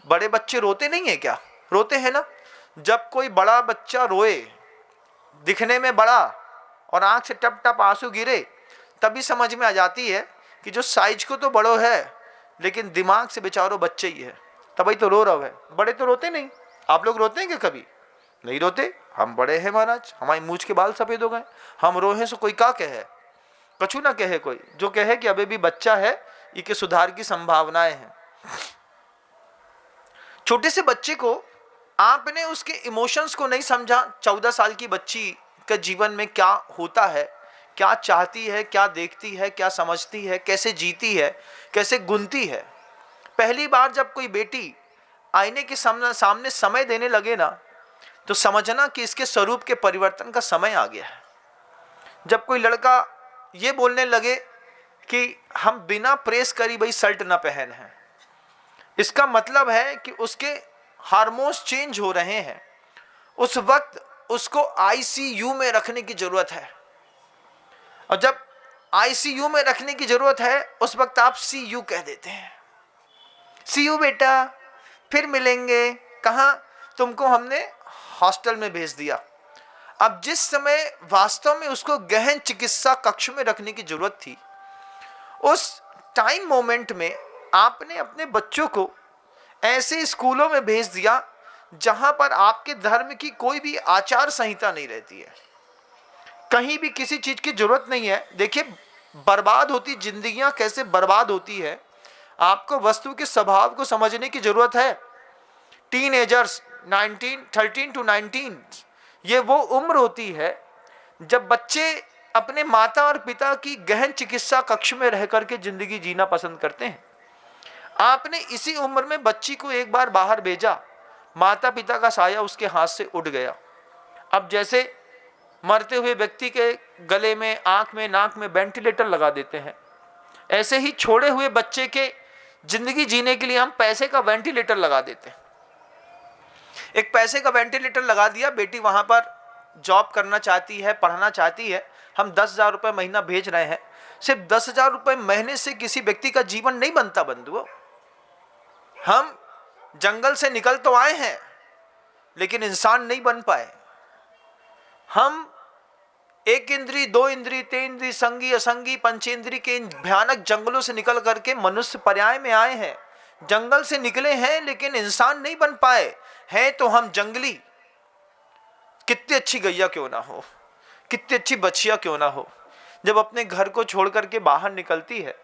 बड़े बच्चे रोते नहीं है क्या? रोते हैं ना। जब कोई बड़ा बच्चा रोए, दिखने में बड़ा और आंख से टप टप आंसू गिरे, तभी समझ में आ जाती है कि जो साइज को तो बड़ो है, लेकिन दिमाग से बेचारो बच्चे ही है, तभी तो रो रहा है। बड़े तो रोते नहीं। आप लोग रोते हैं क्या? कभी नहीं रोते। हम बड़े हैं महाराज, हमारी मूछ के बाल सफेद हो गए, हम रोहे सो कोई का कहे, कछु ना कहे कोई। जो कहे कि अभी भी बच्चा है, इसके सुधार की संभावनाएं हैं। छोटे से बच्चे को आपने उसके इमोशंस को नहीं समझा। 14 साल की बच्ची के जीवन में क्या होता है, क्या चाहती है, क्या देखती है, क्या समझती है, कैसे जीती है, कैसे गुनती है। पहली बार जब कोई बेटी आईने के सामने समय देने लगे ना, तो समझना कि इसके स्वरूप के परिवर्तन का समय आ गया है। जब कोई लड़का ये बोलने लगे कि हम बिना प्रेस करी भाई शर्ट ना पहन है, इसका मतलब है कि उसके हार्मोन्स चेंज हो रहे हैं। उस वक्त उसको आईसीयू में रखने की जरूरत है। और जब आईसीयू में रखने की जरूरत है, उस वक्त आप सीयू कह देते हैं। सीयू बेटा, फिर मिलेंगे, कहाँ, तुमको हमने हॉस्टल में भेज दिया। अब जिस समय वास्तव में उसको गहन चिकित्सा कक्ष में रखने की जरूरत थी, उस टाइम मोमेंट में आपने अपने बच्चों को ऐसे स्कूलों में भेज दिया जहां पर आपके धर्म की कोई भी आचार संहिता नहीं रहती है, कहीं भी किसी चीज की जरूरत नहीं है। देखिए, बर्बाद होती जिंदगियां कैसे बर्बाद होती है, आपको वस्तु के स्वभाव को समझने की जरूरत है। टीनएजर्स 13 to 19, ये वो उम्र होती है जब बच्चे अपने माता और पिता की गहन चिकित्सा कक्ष में रह करके जिंदगी जीना पसंद करते हैं। आपने इसी उम्र में बच्ची को एक बार बाहर भेजा, माता पिता का साया उसके हाथ से उड़ गया। अब जैसे मरते हुए व्यक्ति के गले में, आंख में, नाक में वेंटिलेटर लगा देते हैं, ऐसे ही छोड़े हुए बच्चे के जिंदगी जीने के लिए हम पैसे का वेंटिलेटर लगा देते हैं। एक पैसे का वेंटिलेटर लगा दिया, बेटी वहां पर जॉब करना चाहती है, पढ़ना चाहती है, हम 10,000 रुपये महीना भेज रहे हैं। सिर्फ 10,000 रुपये महीने से किसी व्यक्ति का जीवन नहीं बनता बंधुओं। हम जंगल से निकल तो आए हैं लेकिन इंसान नहीं बन पाए। हम एक इंद्री, दो इंद्री, तीन इंद्री, संगी असंगी पंचेंद्री के इन भयानक जंगलों से निकल करके मनुष्य पर्याय में आए हैं। जंगल से निकले हैं लेकिन इंसान नहीं बन पाए हैं, तो हम जंगली। कितनी अच्छी गैया क्यों ना हो, कितनी अच्छी बछिया क्यों ना हो, जब अपने घर को छोड़ करके बाहर निकलती है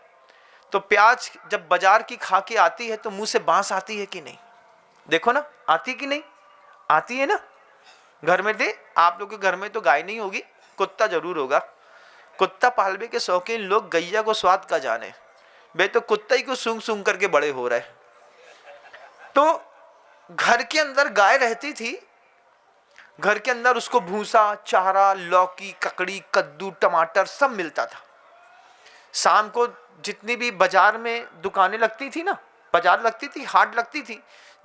तो प्याज जब बाजार की खा के आती है तो मुंह से बांस आती है कि नहीं? देखो ना, आती कि नहीं? आती है ना। घर में थे आप लोग के घर में तो गाय नहीं होगी, कुत्ता जरूर होगा। कुत्ता पालने के शौकीन लोग गैया को स्वाद का जाने, वे तो कुत्ता ही को सूंघ सूंघ करके बड़े हो रहे। तो घर के अंदर गाय रहती थी, घर के अंदर उसको भूसा, चारा, लौकी, ककड़ी, कद्दू, टमाटर सब मिलता था। शाम को जितनी भी बाजार में दुकानें लगती थी ना, बाजार लगती थी, हाट लगती थी,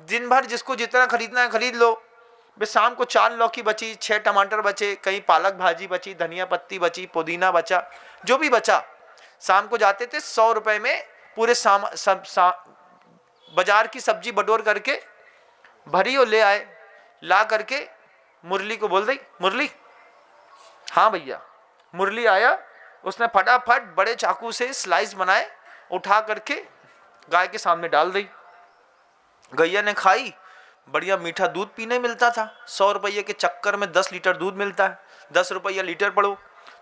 दिन भर जिसको जितना खरीदना है खरीद लो। बे शाम को 4 लौकी बची, 6 टमाटर बचे, कहीं पालक भाजी बची, धनिया पत्ती बची, पुदीना बचा, जो भी बचा शाम को जाते थे 100 रुपए में पूरे बाजार की सब्जी बटोर करके भरी और ले आए। ला करके मुरली को बोल दी, मुरली, हाँ भैया। मुरली आया, उसने फटाफट बड़े चाकू से स्लाइस बनाए, उठा करके गाय के सामने डाल दी। गैया ने खाई, बढ़िया मीठा दूध पीने मिलता था। 100 रुपये के चक्कर में 10 लीटर दूध मिलता है। 10 रुपया लीटर पड़ो,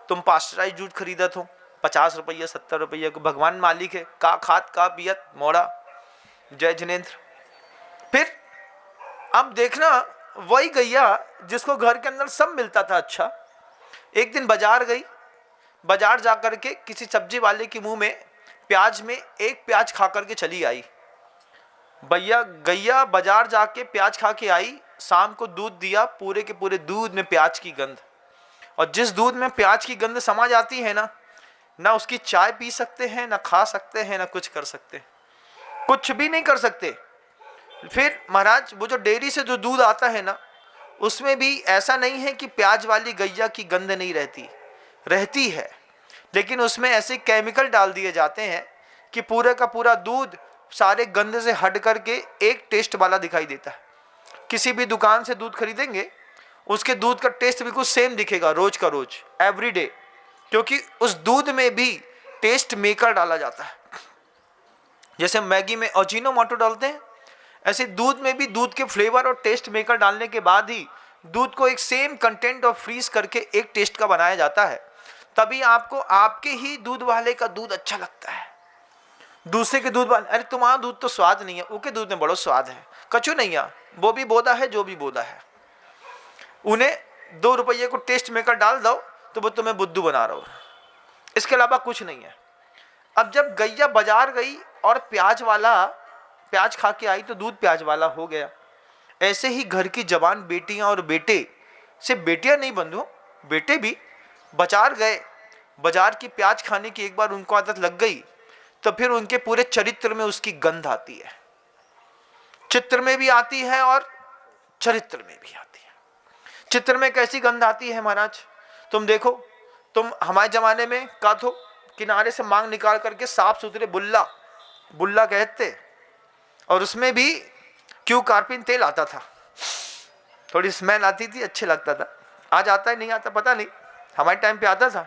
तुम पास्चराइज दूध खरीदत हो 50 रुपये 70 रुपये को। भगवान मालिक है, का खात का पियत मोड़ा। जय जिनेन्द्र। फिर अब देखना, वही गैया जिसको घर के अंदर सब मिलता था अच्छा, एक दिन बाजार गई, बाजार जा करके किसी सब्जी वाले के मुंह में प्याज में एक प्याज खा करके चली आई। गैया बाजार जाके प्याज खा के आई, शाम को दूध दिया, पूरे के पूरे दूध में प्याज की गंध। और जिस दूध में प्याज की गंध समा जाती है ना, ना उसकी चाय पी सकते हैं, ना खा सकते हैं, ना कुछ कर सकते, कुछ भी नहीं कर सकते। फिर महाराज वो जो डेयरी से जो दूध आता है ना, उसमें भी ऐसा नहीं है कि प्याज वाली गैया की गंध नहीं रहती है, लेकिन उसमें ऐसे केमिकल डाल दिए जाते हैं कि पूरे का पूरा दूध सारे गंध से हट करके एक टेस्ट वाला दिखाई देता है। किसी भी दुकान से दूध खरीदेंगे, उसके दूध का टेस्ट बिल्कुल सेम दिखेगा रोज का रोज, एवरीडे, क्योंकि उस दूध में भी टेस्ट मेकर डाला जाता है। जैसे मैगी में अजीनोमोटो डालते हैं, ऐसे दूध में भी दूध के फ्लेवर और टेस्ट मेकर डालने के बाद ही दूध को एक सेम कंटेंट और फ्रीज करके एक टेस्ट का बनाया जाता है। तभी आपको आपके ही दूध वाले का दूध अच्छा लगता है। दूसरे के दूध वाले, अरे तुम्हारा दूध तो स्वाद नहीं है, उनके दूध में बड़ो स्वाद है, कछु नहीं है, वो भी बोदा है जो भी बोदा है। उन्हें 2 रुपये को टेस्ट मेकर डाल दो तो वो तुम्हें बुद्धू बना रहा हो, इसके अलावा कुछ नहीं है। अब जब गैया बाजार गई और प्याज खा के आई तो दूध प्याज वाला हो गया। ऐसे ही घर की जवान बेटियां और बेटे, सिर्फ बेटियां नहीं बंधु, बेटे भी बाजार गए, बाजार की प्याज खाने की एक बार उनको आदत लग गई तो फिर उनके पूरे चरित्र में उसकी गंध आती है। चित्र में भी आती है और चरित्र में भी आती है। चित्र में कैसी गंध आती है महाराज, तुम देखो, तुम हमारे जमाने में का तो किनारे से मांग निकाल करके साफ सुथरे बुल्ला कहते, और उसमें भी क्यों कार्पिन तेल आता था, थोड़ी स्मेल आती थी, अच्छे लगता था। आज आता है नहीं आता पता नहीं, हमारे टाइम पे आता था।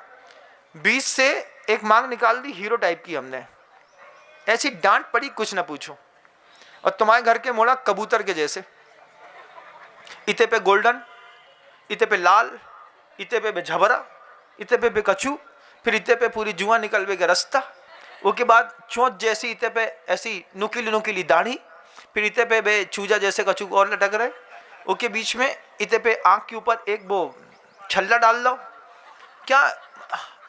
20 से एक मांग निकाल दी हीरो टाइप की हमने, ऐसी डांट पड़ी कुछ ना पूछो। और तुम्हारे घर के मोड़ा कबूतर के जैसे, इते पे गोल्डन, इते पे लाल, इते पे झबरा, इते पे कछू, फिर इते पे पूरी जुआ निकल के रास्ता, उसके बाद चोंच जैसी इते पे ऐसी नुकीली नुकीली दाढ़ी, फिर इते पे बे चूजा जैसे कछू और लटक रहे, उसके बीच में इते पे आंख के ऊपर एक वो छल्ला डाल लो। क्या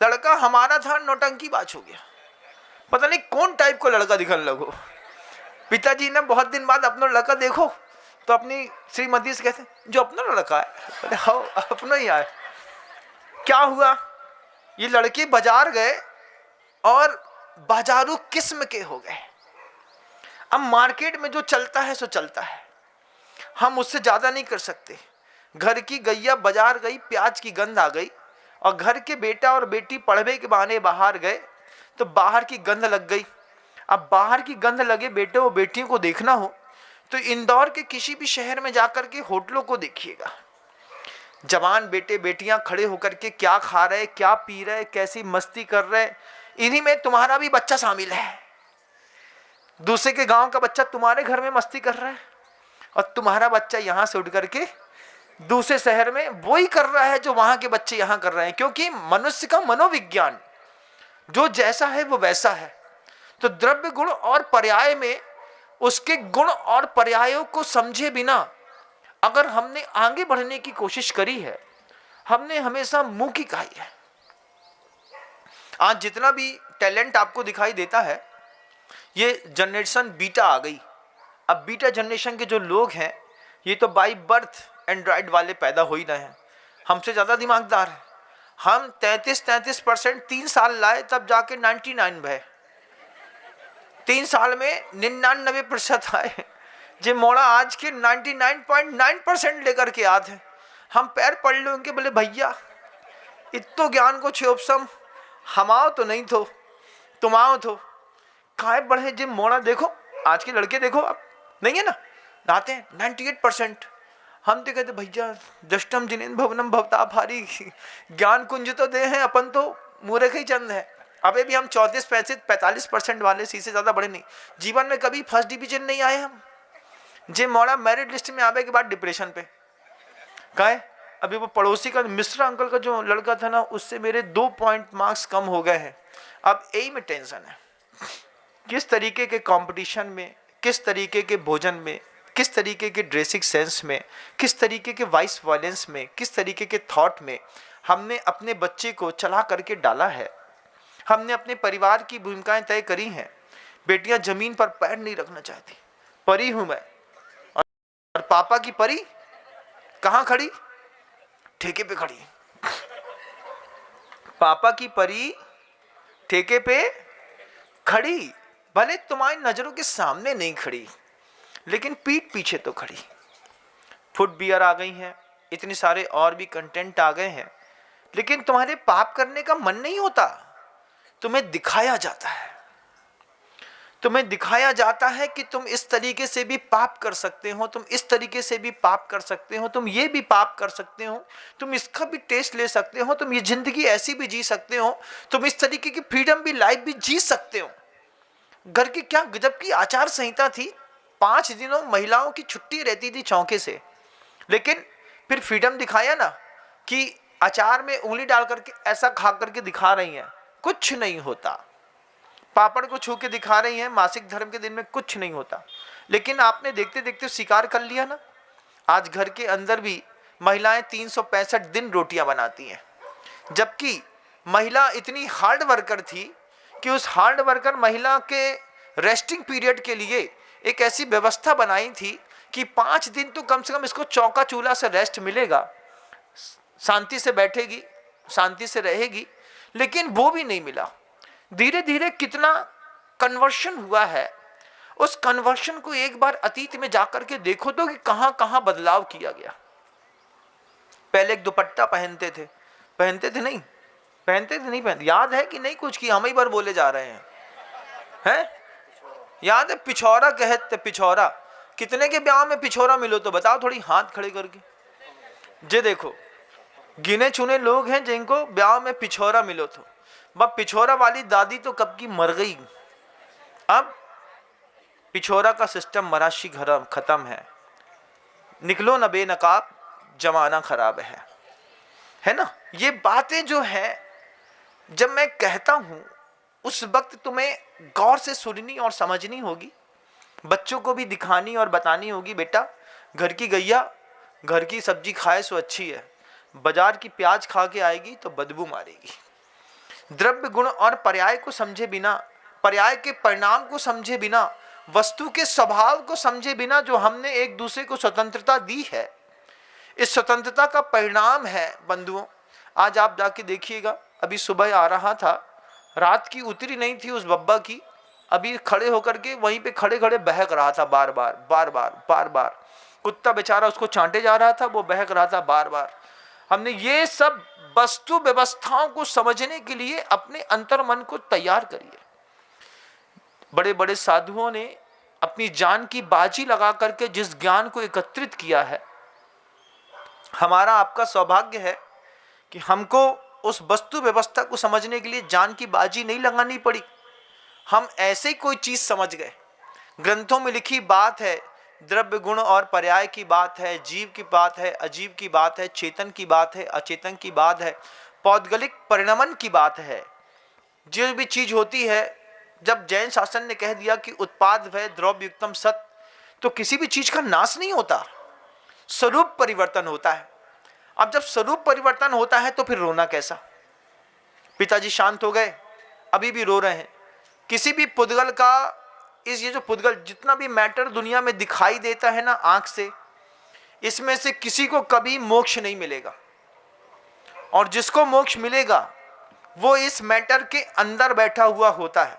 लड़का हमारा था, नौटंकी बाज हो गया, पता नहीं कौन टाइप को लड़का दिखने लगो। पिताजी ने बहुत दिन बाद अपना लड़का देखो तो अपनी श्रीमती से कहते जो अपना लड़का है, हाँ अपना ही आए। क्या हुआ, ये लड़के बाजार गए और बाजारू किस्म के हो गए। अब मार्केट में जो चलता है सो चलता है, हम उससे ज्यादा नहीं कर सकते। घर की गैया बाजार गई, प्याज की गंध आ गई, और घर के बेटा और बेटी पढ़वे के बहाने बाहर गए तो बाहर की गंध लग गई। अब बाहर की गंध लगे बेटे और बेटियों को देखना हो तो इंदौर के किसी भी शहर में जाकर के होटलों को देखिएगा, जवान बेटे बेटियां खड़े होकर के क्या खा रहे, क्या पी रहे, कैसी मस्ती कर रहे, इन्हीं में तुम्हारा भी बच्चा शामिल है। दूसरे के गांव का बच्चा तुम्हारे घर में मस्ती कर रहा है और तुम्हारा बच्चा यहां से उठ करके दूसरे शहर में वही कर रहा है जो वहां के बच्चे यहां कर रहे हैं। क्योंकि मनुष्य का मनोविज्ञान जो जैसा है वो वैसा है। तो द्रव्य गुण और पर्याय में उसके गुण और पर्यायों को समझे बिना अगर हमने आगे बढ़ने की कोशिश करी है, हमने हमेशा मुंह की खाई है। आज जितना भी टैलेंट आपको दिखाई देता है, ये जनरेशन बीटा आ गई। अब बीटा जनरेशन के जो लोग हैं ये तो बाई बर्थ एंड्रॉइड वाले पैदा हो ही रहे हैं, हमसे ज़्यादा दिमागदार है। हम 33% 3 साल लाए तब जाके 99 भय, 3 साल में 99% आए। जे मोड़ा आज के 99.9% लेकर के आते हैं। हम पैर पड़ लो उनके, बोले भैया इतो ज्ञान को छोपसम हमाओ तो नहीं थो, तुमाओ थो काय बढ़े। जे मोड़ा देखो आज के लड़के देखो, आप नहीं है ना, नहाते हैं 98%। हम तो कहते भैया दष्टम जिनेन भवनम भवता भारी, ज्ञान कुंज तो दे हैं, अपन तो मूर्ख ही चंद है। अबे भी हम 34-45% वाले, सी से ज्यादा बड़े नहीं। जीवन में कभी फर्स्ट डिवीजन नहीं आए हम। जे मोड़ा मेरिट लिस्ट में आवे के बाद डिप्रेशन पे काहे। अभी वो पड़ोसी का मिश्रा अंकल का जो लड़का था ना, उससे मेरे 2 पॉइंट मार्क्स कम हो गए हैं। अब यही में टेंशन है, किस तरीके के कंपटीशन में, किस तरीके के भोजन में, किस तरीके के ड्रेसिंग सेंस में, किस तरीके के वाइस वायलेंस में, किस तरीके के थॉट में हमने अपने बच्चे को चला करके डाला है। हमने अपने परिवार की भूमिकाएं तय करी हैं। बेटियां जमीन पर पैर नहीं रखना चाहती, परी हूं मैं, और पापा की परी कहां खड़ी, ठेके पे खड़ी। पापा की परी ठेके पे खड़ी, भले तुम्हारी नजरों के सामने नहीं खड़ी लेकिन पीठ पीछे तो खड़ी। फुट बियर आ गई हैं, इतने सारे और भी कंटेंट आ गए हैं, लेकिन तुम्हारे पाप करने का मन नहीं होता। तुम्हें दिखाया जाता है, तुम्हें दिखाया जाता है कि तुम इस तरीके से भी पाप कर सकते हो, तुम इस तरीके से भी पाप कर सकते हो, तुम ये भी पाप कर सकते हो, तुम इसका भी टेस्ट ले सकते हो, तुम ये जिंदगी ऐसी भी जी सकते हो, तुम इस तरीके की फ्रीडम भी लाइफ भी जी सकते हो। घर की क्या गजब की आचार संहिता थी, 5 दिनों महिलाओं की छुट्टी रहती थी चौके से, लेकिन फिर फ्रीडम दिखाया ना कि अचार में उंगली डाल करके ऐसा खा करके दिखा रही हैं, कुछ नहीं होता। पापड़ को छू के दिखा रही हैं, मासिक धर्म के दिन में कुछ नहीं होता। लेकिन आपने देखते देखते स्वीकार कर लिया ना, आज घर के अंदर भी महिलाएं 365 दिन रोटियां बनाती हैं। जबकि महिला इतनी हार्ड वर्कर थी कि उस हार्ड वर्कर महिला के रेस्टिंग पीरियड के लिए एक ऐसी व्यवस्था बनाई थी कि 5 दिन तो कम से कम इसको चौका चूल्हा से रेस्ट मिलेगा, शांति से बैठेगी, शांति से रहेगी, लेकिन वो भी नहीं मिला। धीरे धीरे कितना कन्वर्शन हुआ है, उस कन्वर्शन को एक बार अतीत में जाकर के देखो तो कि कहां कहां बदलाव किया गया। पहले एक दुपट्टा पहनते थे नहीं पहनते, याद है कि नहीं कुछ की, हम ही बार बोले जा रहे हैं, याद है पिछौरा कहते, पिछौरा कितने के ब्याह में पिछोरा मिलो तो बताओ थोड़ी हाथ खड़े करके। जे देखो गिने चुने लोग हैं जिनको ब्याह में पिछोरा मिलो तो। बस पिछोरा वाली दादी तो कब की मर गई। अब पिछोरा का सिस्टम मराशी घर खत्म है। निकलो न बेनकाब, जमाना खराब है ना। ये बातें जो है जब मैं कहता हूं उस वक्त तुम्हें गौर से सुननी और समझनी होगी। बच्चों को भी दिखानी और बतानी होगी, बेटा घर की गैया घर की सब्जी खाए सो अच्छी है, बाजार की प्याज खा के आएगी तो बदबू मारेगी। द्रव्य गुण और पर्याय को समझे बिना, पर्याय के परिणाम को समझे बिना, वस्तु के स्वभाव को समझे बिना जो हमने एक दूसरे को स्वतंत्रता दी है, इस स्वतंत्रता का परिणाम है बंधुओं। आज आप जाके देखिएगा, अभी सुबह आ रहा था, रात की उतरी नहीं थी उस बब्बा की, अभी खड़े होकर के वहीं पे खड़े खड़े बहक रहा था बार बार बार बार बार बार। कुत्ता बेचारा उसको चांटे जा रहा था, वो बहक रहा था बार बार। हमने ये सब वस्तु व्यवस्थाओं को समझने के लिए अपने अंतर मन को तैयार करिए। बड़े बड़े साधुओं ने अपनी जान की बाजी लगा करके जिस ज्ञान को एकत्रित किया है, हमारा आपका सौभाग्य है कि हमको उस वस्तु व्यवस्था को समझने के लिए जान की बाजी नहीं लगानी पड़ी। हम ऐसे ही कोई चीज समझ गए। ग्रंथों में लिखी बात है, द्रव्य गुण और पर्याय की बात है, जीव की बात है, अजीव की बात है, चेतन की बात है, अचेतन की बात है, पौद्गलिक परिणमन की बात है। जो भी चीज होती है, जब जैन शासन ने कह दिया कि उत्पाद वह द्रव्य युक्तम सत, तो किसी भी चीज का नाश नहीं होता, स्वरूप परिवर्तन होता है। अब जब स्वरूप परिवर्तन होता है तो फिर रोना कैसा। पिताजी शांत हो गए, अभी भी रो रहे हैं। किसी भी पुद्गल का, इस ये जो पुद्गल जितना भी मैटर दुनिया में दिखाई देता है ना आंख से, इसमें से किसी को कभी मोक्ष नहीं मिलेगा। और जिसको मोक्ष मिलेगा वो इस मैटर के अंदर बैठा हुआ होता है।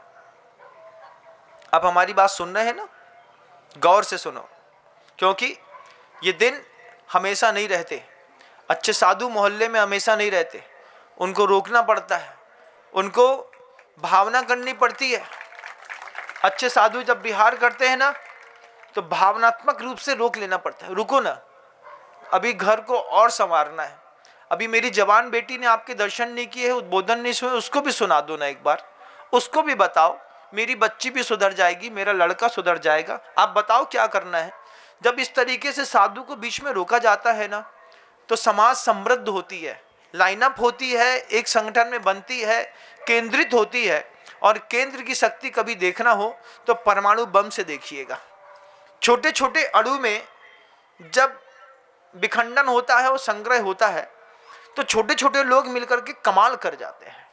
आप हमारी बात सुन रहे हैं ना, गौर से सुनो, क्योंकि ये दिन हमेशा नहीं रहते। अच्छे साधु मोहल्ले में हमेशा नहीं रहते, उनको रोकना पड़ता है, उनको भावना करनी पड़ती है। अच्छे साधु जब विहार करते हैं ना तो भावनात्मक रूप से रोक लेना पड़ता है। रुको ना, अभी घर को और संवारना है। अभी मेरी जवान बेटी ने आपके दर्शन नहीं किए, उद्बोधन नहीं सुने, उसको भी सुना दो ना एक बार, उसको भी बताओ। मेरी बच्ची भी सुधर जाएगी, मेरा लड़का सुधर जाएगा। आप बताओ क्या करना है। जब इस तरीके से साधु को बीच में रोका जाता है ना तो समाज समृद्ध होती है, लाइनअप होती है, एक संगठन में बनती है, केंद्रित होती है। और केंद्र की शक्ति कभी देखना हो तो परमाणु बम से देखिएगा। छोटे छोटे अणु में जब विखंडन होता है और संग्रह होता है तो छोटे छोटे लोग मिलकर के कमाल कर जाते हैं।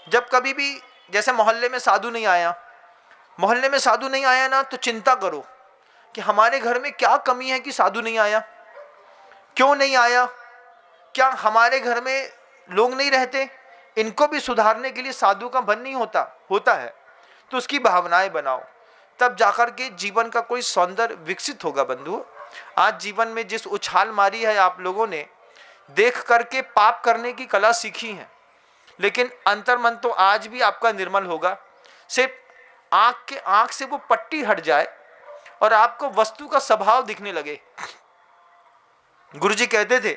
जब कभी भी जैसे मोहल्ले में साधु नहीं आया, मोहल्ले में साधु नहीं आया ना तो चिंता करो कि हमारे घर में क्या कमी है कि साधु नहीं आया, क्यों नहीं आया, क्या हमारे घर में लोग नहीं रहते, इनको भी सुधारने के लिए साधु का मन नहीं होता है। तो उसकी भावनाएं बनाओ, तब जाकर के जीवन का कोई सौंदर्य विकसित होगा। बंधुओं, आज जीवन में जिस उछाल मारी है आप लोगों ने, देख करके पाप करने की कला सीखी है, लेकिन अंतर्मन तो आज भी आपका निर्मल होगा। सिर्फ आंख से वो पट्टी हट जाए और आपको वस्तु का स्वभाव दिखने लगे। गुरुजी कहते थे,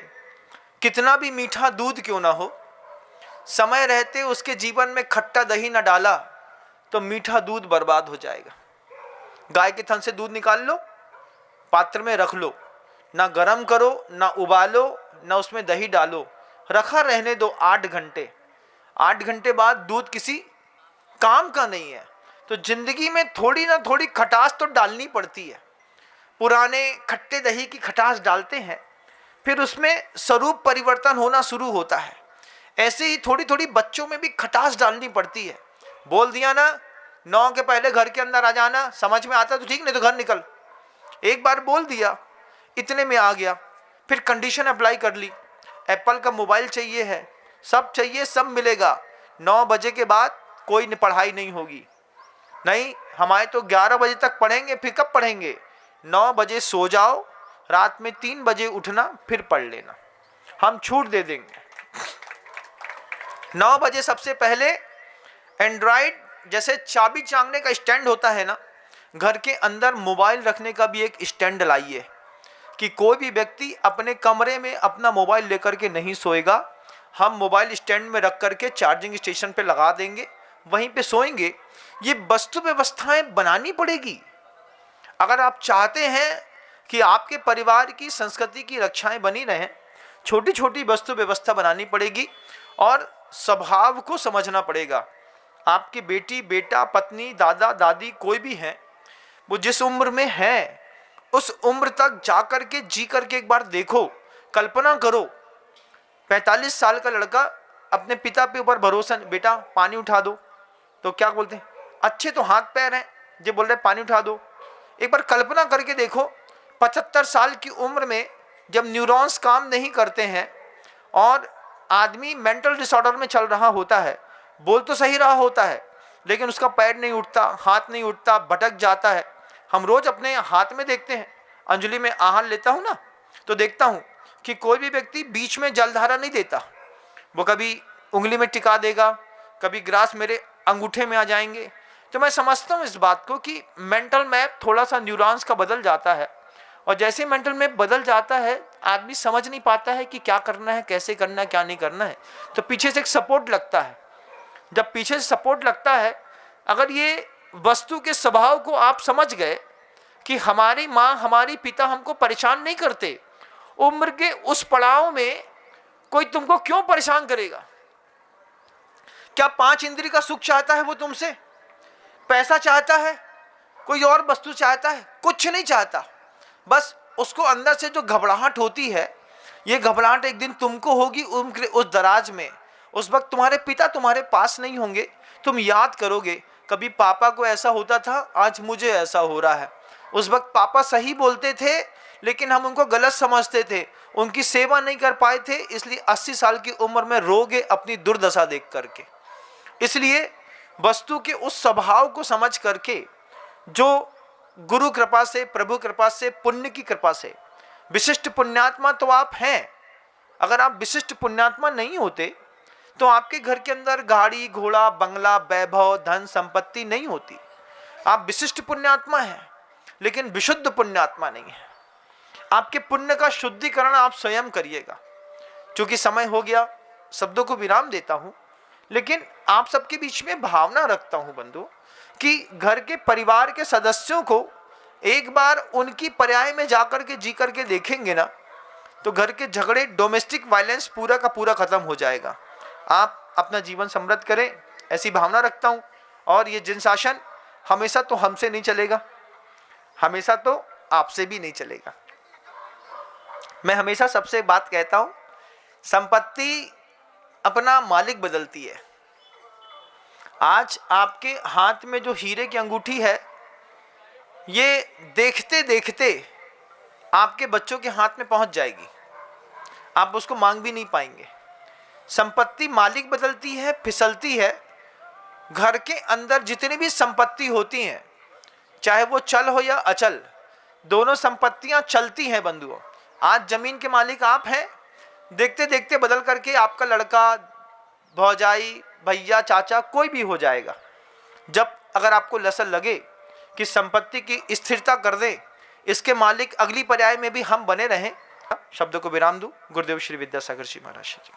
कितना भी मीठा दूध क्यों ना हो, समय रहते उसके जीवन में खट्टा दही न डाला तो मीठा दूध बर्बाद हो जाएगा। गाय के थन से दूध निकाल लो, पात्र में रख लो, ना गरम करो, ना उबालो, ना उसमें दही डालो, रखा रहने दो 8 घंटे। 8 घंटे बाद दूध किसी काम का नहीं है। तो जिंदगी में थोड़ी ना थोड़ी खटास तो डालनी पड़ती है। पुराने खट्टे दही की खटास डालते हैं, फिर उसमें स्वरूप परिवर्तन होना शुरू होता है। ऐसे ही थोड़ी थोड़ी बच्चों में भी खटास डालनी पड़ती है। बोल दिया ना 9 के पहले घर के अंदर आ जाना, समझ में आता तो ठीक, नहीं तो घर निकल। एक बार बोल दिया, इतने में आ गया, फिर कंडीशन अप्लाई कर ली। एप्पल का मोबाइल चाहिए है, सब चाहिए, सब मिलेगा। 9 बजे के बाद कोई पढ़ाई नहीं होगी। नहीं, हमारे तो 11 बजे तक पढ़ेंगे, फिर कब पढ़ेंगे? 9 बजे सो जाओ, रात में 3 बजे उठना, फिर पढ़ लेना, हम छूट दे देंगे। 9 बजे सबसे पहले एंड्रॉइड जैसे चाबी चांगने का स्टैंड होता है ना, घर के अंदर मोबाइल रखने का भी एक स्टैंड लाइए कि कोई भी व्यक्ति अपने कमरे में अपना मोबाइल लेकर के नहीं सोएगा। हम मोबाइल स्टैंड में रख करके चार्जिंग स्टेशन पे लगा देंगे, वहीं पे सोएंगे। ये वस्तु व्यवस्थाएं बनानी पड़ेगी अगर आप चाहते हैं कि आपके परिवार की संस्कृति की रक्षाएं बनी रहें। छोटी छोटी वस्तु व्यवस्था बनानी पड़ेगी और स्वभाव को समझना पड़ेगा। आपकी बेटी, बेटा, पत्नी, दादा, दादी कोई भी है, वो जिस उम्र में है उस उम्र तक जा कर के जी करके एक बार देखो, कल्पना करो। 45 साल का लड़का अपने पिता पे ऊपर भरोसा, बेटा पानी उठा दो, तो क्या बोलते हैं, अच्छे तो हाथ पैर हैं, जो बोल रहे पानी उठा दो। एक बार कल्पना करके देखो 75 साल की उम्र में जब न्यूरॉन्स काम नहीं करते हैं और आदमी मेंटल डिसऑर्डर में चल रहा होता है, बोल तो सही रहा होता है लेकिन उसका पैर नहीं उठता, हाथ नहीं उठता, भटक जाता है। हम रोज अपने हाथ में देखते हैं, अंजलि में आहार लेता हूँ ना, तो देखता हूँ कि कोई भी व्यक्ति बीच में जलधारा नहीं देता। वो कभी उंगली में टिका देगा, कभी ग्रास मेरे अंगूठे में आ जाएंगे। तो मैं समझता हूँ इस बात को कि मेंटल मैप थोड़ा सा न्यूरॉन्स का बदल जाता है, और जैसे मेंटल मैप बदल जाता है आदमी समझ नहीं पाता है कि क्या करना है, कैसे करना है, क्या नहीं करना है। तो पीछे से एक सपोर्ट लगता है। जब पीछे से सपोर्ट लगता है, अगर ये वस्तु के स्वभाव को आप समझ गए कि हमारी माँ, हमारी पिता हमको परेशान नहीं करते, उम्र के उस पड़ाव में कोई तुमको क्यों परेशान करेगा? क्या 5 इंद्रिय का सुख चाहता है वो तुमसे? पैसा चाहता है? कोई और वस्तु चाहता है? कुछ नहीं चाहता। बस उसको अंदर से जो घबराहट होती है, ये घबराहट एक दिन तुमको होगी उम्र उस दराज में। उस वक्त तुम्हारे पिता तुम्हारे पास नहीं होंगे, तुम याद करोगे कभी पापा को ऐसा होता था, आज मुझे ऐसा हो रहा है। उस वक्त पापा सही बोलते थे लेकिन हम उनको गलत समझते थे, उनकी सेवा नहीं कर पाए थे, इसलिए 80 साल की उम्र में रोगे अपनी दुर्दशा देख करके। इसलिए वस्तु के उस स्वभाव को समझ करके, जो गुरु कृपा से, प्रभु कृपा से, पुण्य की कृपा से, विशिष्ट पुण्यात्मा तो आप हैं। अगर आप विशिष्ट पुण्यात्मा नहीं होते तो आपके घर के अंदर गाड़ी, घोड़ा, बंगला, वैभव, धन, संपत्ति नहीं होती। आप विशिष्ट पुण्यात्मा हैं लेकिन विशुद्ध पुण्यात्मा नहीं है। आपके पुण्य का शुद्धिकरण आप स्वयं करिएगा। क्योंकि समय हो गया, शब्दों को विराम देता हूं, लेकिन आप सबके बीच में भावना रखता हूं बंधु कि घर के परिवार के सदस्यों को एक बार उनकी पर्याय में जाकर के जी करके देखेंगे ना, तो घर के झगड़े, डोमेस्टिक वायलेंस पूरा का पूरा खत्म हो जाएगा। आप अपना जीवन समृद्ध करें, ऐसी भावना रखता हूं। और ये जिन शासन हमेशा तो हमसे नहीं चलेगा, हमेशा तो आपसे भी नहीं चलेगा। मैं हमेशा सबसे बात कहता हूं, संपत्ति अपना मालिक बदलती है। आज आपके हाथ में जो हीरे की अंगूठी है, ये देखते देखते आपके बच्चों के हाथ में पहुंच जाएगी, आप उसको मांग भी नहीं पाएंगे। संपत्ति मालिक बदलती है, फिसलती है। घर के अंदर जितनी भी संपत्ति होती हैं, चाहे वो चल हो या अचल, दोनों संपत्तियां चलती हैं बंधुओं। आज जमीन के मालिक आप हैं, देखते देखते बदल करके आपका लड़का, भौजाई, भैया, चाचा कोई भी हो जाएगा। जब अगर आपको लसन लगे कि संपत्ति की स्थिरता कर दें, इसके मालिक अगली पर्याय में भी हम बने रहें। शब्द को विराम दूं। गुरुदेव श्री विद्यासागर जी महाराज जी।